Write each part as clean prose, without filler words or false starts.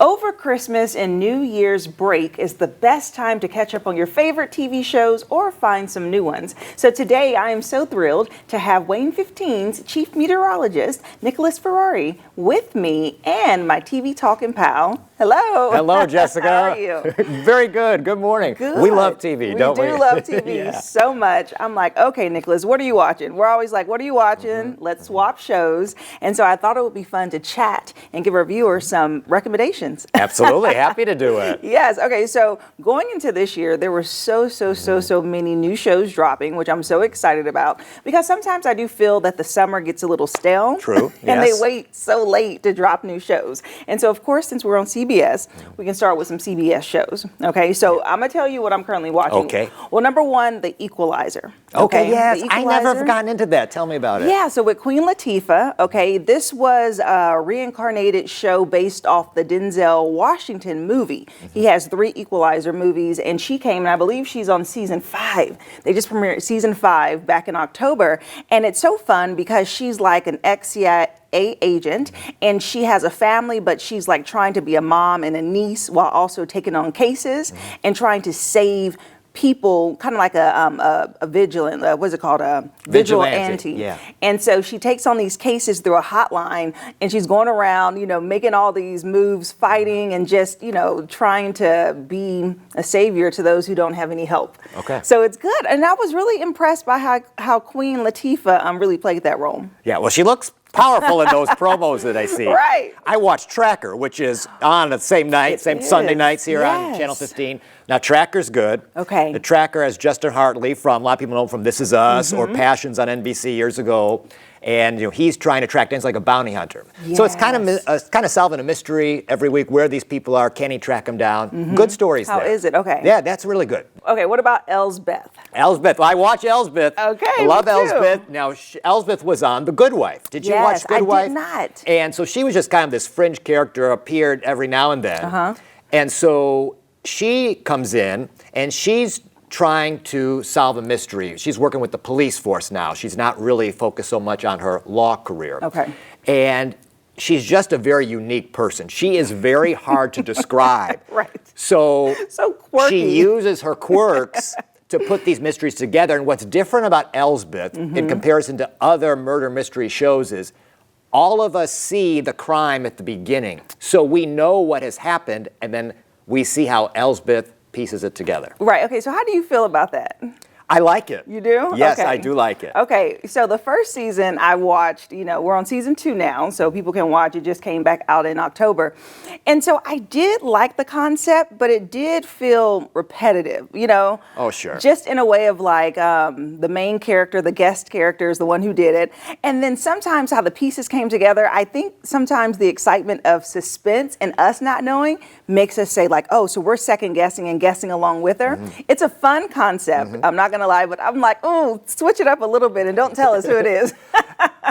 Over Christmas and New Year's break is the best time to catch up on your favorite TV shows or find some new ones. So today I am so thrilled to have WANE 15's Chief Meteorologist Nicholas Ferreri with me and my TV talking pal. Hello. Hello, Jessica. How are you? Very good. Good morning. Good. We love TV, don't we? We do love TV Yeah. so much. I'm like, okay, Nicholas, what are you watching? We're always like, what are you watching? Let's swap shows. And so I thought it would be fun to chat and give our viewers some recommendations. Absolutely. Happy to do it. Yes. Okay. So going into this year, there were so many new shows dropping, which I'm so excited about because sometimes I do feel that the summer gets a little stale. True. And Yes. they wait so late to drop new shows. And so, of course, since we're on CBS, we can start with some CBS shows. Okay. So I'm going to tell you what I'm currently watching. Okay. Well, number one, The Equalizer. Okay, yes. The I never have Equalizer. gotten into that. Tell me about it. Yeah, so with Queen Latifah, okay, this was a reincarnated show based off the Denzel Washington movie. He has 3 Equalizer movies, and she came, and I believe she's on season 5. They just premiered season 5 back in October, and it's so fun because she's like an ex-CIA agent, and she has a family, but she's like trying to be a mom and a niece while also taking on cases and trying to save people, kind of like a vigilant, what's it called? A vigilante. Yeah. And so she takes on these cases through a hotline, and she's going around, making all these moves, fighting, and just, trying to be a savior to those who don't have any help. Okay. So it's good. And I was really impressed by how Queen Latifah really played that role. Yeah, well, she looks powerful in those promos that I see. Right. I watch Tracker, which is on the same night, same is. Sunday nights here on Yes. Channel 15. Now, Tracker's good. Okay. The Tracker has Justin Hartley from, a lot of people know him from This Is Us or Passions on NBC years ago. And he's trying to track down, he's like a bounty hunter. So it's kind of solving a mystery every week where these people are. Can he track them down? Good stories How there. is it? Okay. Yeah, that's really good. Okay, what about Elsbeth? Elsbeth, well, I watch Elsbeth. Okay, I love me too. Elsbeth. Now, Elsbeth was on The Good Wife. Did you watch Good Wife? I did not. And so she was just kind of this fringe character, appeared every now and then. And so she comes in, and she's trying to solve a mystery. She's working with the police force now. She's not really focused so much on her law career. Okay. And she's just a very unique person. She is very hard to describe. Right. So quirky. she uses her quirks to put these mysteries together. And what's different about Elsbeth in comparison to other murder mystery shows is all of us see the crime at the beginning. So we know what has happened, and then we see how Elsbeth pieces it together. Right, okay, so how do you feel about that? I like it. You do? Yes, Okay. I do like it. Okay, so the first season I watched, we're on season 2 now, so people can watch. It just came back out in October. And so I did like the concept, but it did feel repetitive, Oh, sure. Just in a way of like the main character, the guest character is the one who did it. And then sometimes how the pieces came together, I think sometimes the excitement of suspense and us not knowing makes us say like, oh, so we're second guessing and guessing along with her. It's a fun concept. I'm not gonna lie, but I'm like, oh, switch it up a little bit and don't tell us who it is.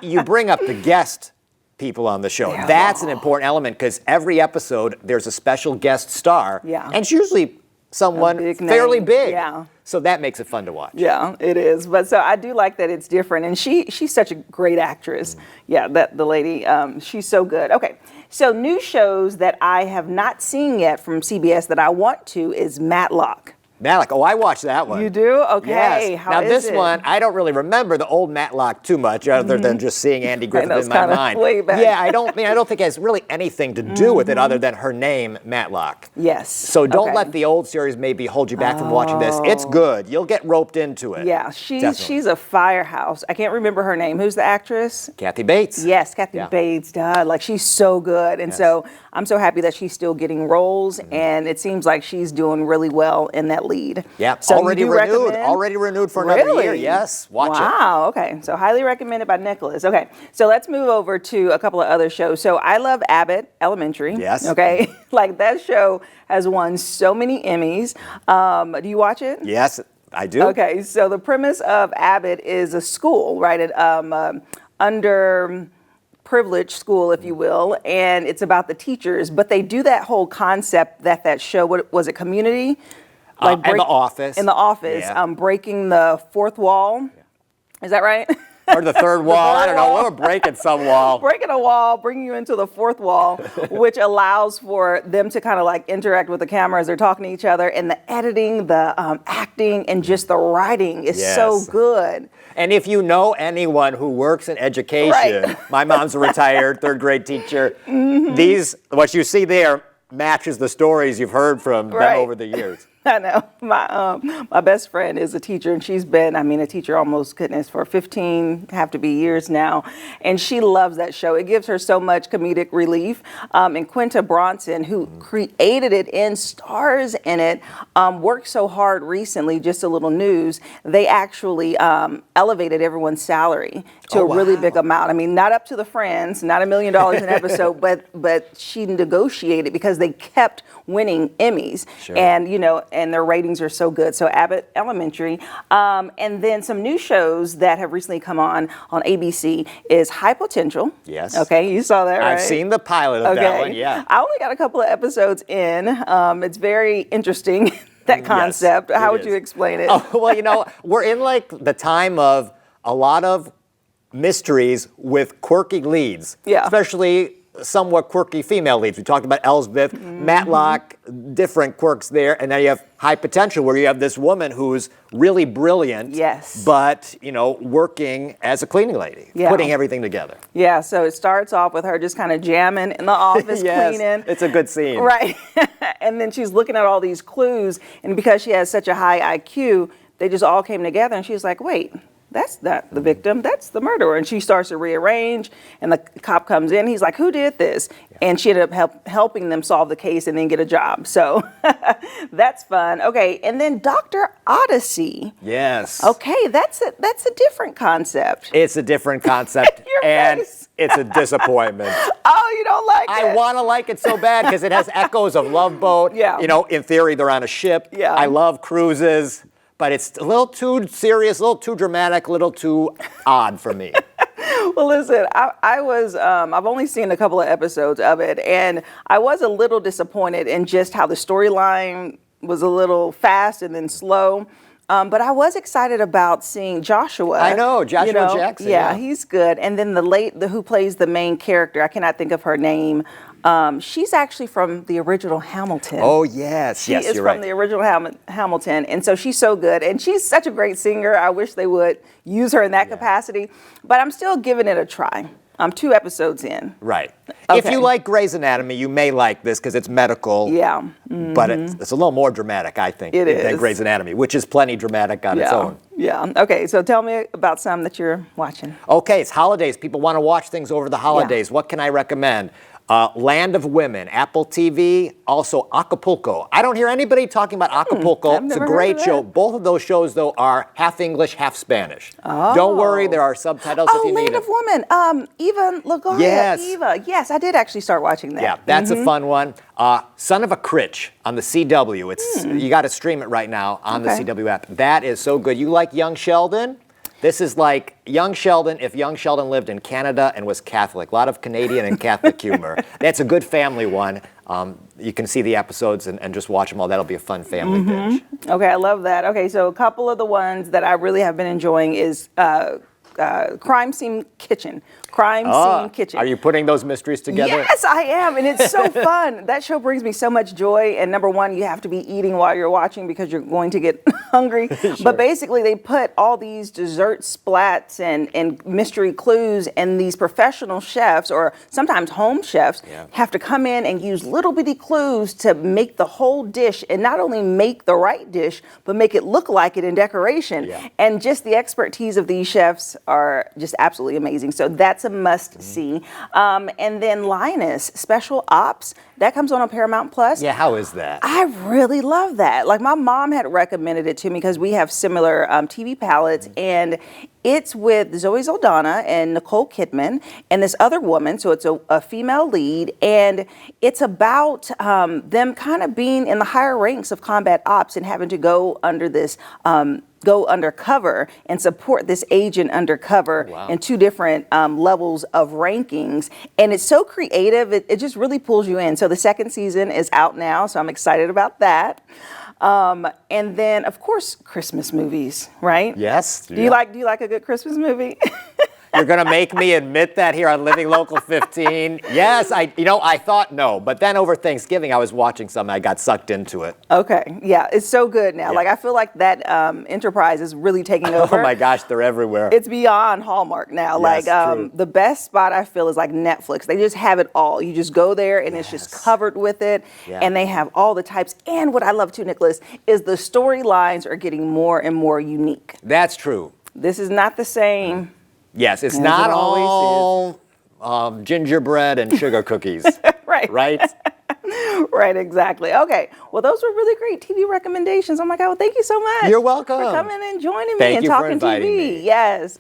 You bring up the guest people on the show. Yeah. That's an important element because every episode there's a special guest star. Yeah. And it's usually someone big fairly name. big. Yeah. So that makes it fun to watch. Yeah, it is. But so I do like that it's different. And she's such a great actress. Yeah, the lady, she's so good. Okay, so new shows that I have not seen yet from CBS that I want to is Matlock. Matlock, oh, I watched that one. You do? Okay. Yes. How now is this it? one, I don't really remember the old Matlock too much, other than just seeing Andy Griffith that's in my kinda mind. way back. Yeah, I don't think it has really anything to do with it other than her name, Matlock. Yes. So don't Okay. let the old series maybe hold you back from watching this. It's good. You'll get roped into it. Yeah, Definitely. she's a firehouse. I can't remember her name. Who's the actress? Kathy Bates. Yes, Kathy Yeah. Bates. Duh, like she's so good, and Yes. so I'm so happy that she's still getting roles, and it seems like she's doing really well in that lead. Yeah, So you already do renewed. recommend? Already renewed for another Really? year. Yes, watch it. Wow. Okay. So highly recommended by Nicholas. Okay. So let's move over to a couple of other shows. So I love Abbott Elementary. Yes. Okay. Like that show has won so many Emmys. Do you watch it? Yes, I do. Okay, so the premise of Abbott is a school, right? An underprivileged school, if you will, and it's about the teachers. But they do that whole concept that show. What was it? Community, And The Office. In The Office, Yeah. breaking the fourth wall. Is that right? or the third wall. I don't know. We're breaking some wall. Breaking a wall, bringing you into the fourth wall, which allows for them to kind of like interact with the camera as they're talking to each other. And the editing, the acting, and just the writing is so good. And if you know anyone who works in education, my mom's a retired third grade teacher. What you see there matches the stories you've heard from them over the years. I know. My best friend is a teacher, and she's been, a teacher almost, goodness, for 15, have to be years now. And she loves that show. It gives her so much comedic relief. And Quinta Bronson, who created it and stars in it, worked so hard recently, just a little news, they actually elevated everyone's salary to a really big amount. Not up to the Friends, not $1 million an episode, but she negotiated because they kept winning Emmys. And their ratings are so good. So Abbott Elementary. And then some new shows that have recently come on ABC is High Potential. Yes. Okay, you saw that, right? I've seen the pilot of that one, yeah. I only got a couple of episodes in. It's very interesting, that concept. How would you explain it? Oh, well, we're in like the time of a lot of mysteries with quirky leads. Yeah. Especially somewhat quirky female leads. We talked about Elsbeth, Matlock, different quirks there, and then you have High Potential, where you have this woman who's really brilliant, but working as a cleaning lady, putting everything together. Yeah, so it starts off with her just kind of jamming in the office, cleaning. It's a good scene. Right, and then she's looking at all these clues, and because she has such a high IQ, they just all came together, and she's like, wait, that's not the victim, that's the murderer. And she starts to rearrange, and the cop comes in. He's like, who did this? And she ended up helping them solve the case and then get a job. So that's fun. Okay, and then Dr. Odyssey. Yes. Okay, that's a different concept. It's a different concept, and it's a disappointment. Oh, you don't like it? I want to like it so bad because it has echoes of Love Boat. Yeah. In theory, they're on a ship. Yeah. I love cruises. But it's a little too serious, a little too dramatic, a little too odd for me. Well, listen, I've only seen a couple of episodes of it, and I was a little disappointed in just how the storyline was a little fast and then slow. But I was excited about seeing Joshua. I know, Joshua Jackson. Yeah, he's good. And then who plays the main character, I cannot think of her name. She's actually from the original Hamilton. Oh, yes. She is from the original Hamilton. And so she's so good. And she's such a great singer. I wish they would use her in that capacity. But I'm still giving it a try. I'm 2 episodes in. Right. Okay. If you like Grey's Anatomy, you may like this because it's medical. Yeah. But it's a little more dramatic, I think, than Grey's Anatomy, which is plenty dramatic on its own. Yeah. Okay, so tell me about some that you're watching. Okay, it's holidays. People want to watch things over the holidays. What can I recommend? Land of Women, Apple TV, also Acapulco. I don't hear anybody talking about Acapulco. It's a great show. Both of those shows, though, are half English, half Spanish. Oh. Don't worry, there are subtitles if you need Land of Women. Eva Longoria. Yes. Eva. Yes, I did actually start watching that. Yeah, that's a fun one. Son of a Critch on the CW. It's you got to stream it right now on the CW app. That is so good. You like Young Sheldon? This is like Young Sheldon if Young Sheldon lived in Canada and was Catholic. A lot of Canadian and Catholic humor. That's a good family one. You can see the episodes and just watch them all. That'll be a fun family binge. Okay, I love that. Okay, so a couple of the ones that I really have been enjoying is Crime Scene Kitchen. Crime Scene Kitchen. Are you putting those mysteries together? Yes, I am, and it's so fun. That show brings me so much joy, and number one, you have to be eating while you're watching because you're going to get hungry. Sure. But basically, they put all these dessert splats and mystery clues, and these professional chefs, or sometimes home chefs, have to come in and use little bitty clues to make the whole dish, and not only make the right dish, but make it look like it in decoration. Yeah. And just the expertise of these chefs are just absolutely amazing. So that's a must-see. And then Linus, Special Ops, that comes on Paramount Plus. Yeah, how is that? I really love that. Like, my mom had recommended it to me because we have similar TV palettes, and it's with Zoe Saldana and Nicole Kidman and this other woman, so it's a female lead, and it's about them kind of being in the higher ranks of combat ops and having to go under this go undercover and support this agent undercover in 2 different levels of rankings. And it's so creative, it just really pulls you in. So the 2nd season is out now, so I'm excited about that. And then, of course, Christmas movies, right? Yes. Do you like a good Christmas movie? You're going to make me admit that here on Living Local 15? Yes, I thought no, but then over Thanksgiving I was watching something, I got sucked into it. Okay, yeah, it's so good now. Yeah. Like I feel like that enterprise is really taking over. Oh my gosh, they're everywhere. It's beyond Hallmark now. Yes, like true. the best spot I feel is like Netflix. They just have it all. You just go there and it's just covered with it. Yeah. And they have all the types. And what I love too, Nicholas, is the storylines are getting more and more unique. That's true. This is not the same. Yes, it's As not it always all gingerbread and sugar cookies. Right. Right? Right, exactly. Okay. Well, those were really great TV recommendations. Oh my God. Well, thank you so much. You're welcome. For coming and joining me Thank and you for talking inviting TV. me. Yes.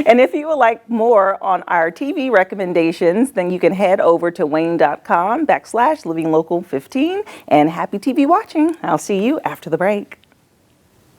And if you would like more on our TV recommendations, then you can head over to WANE.com/livinglocal15 and happy TV watching. I'll see you after the break.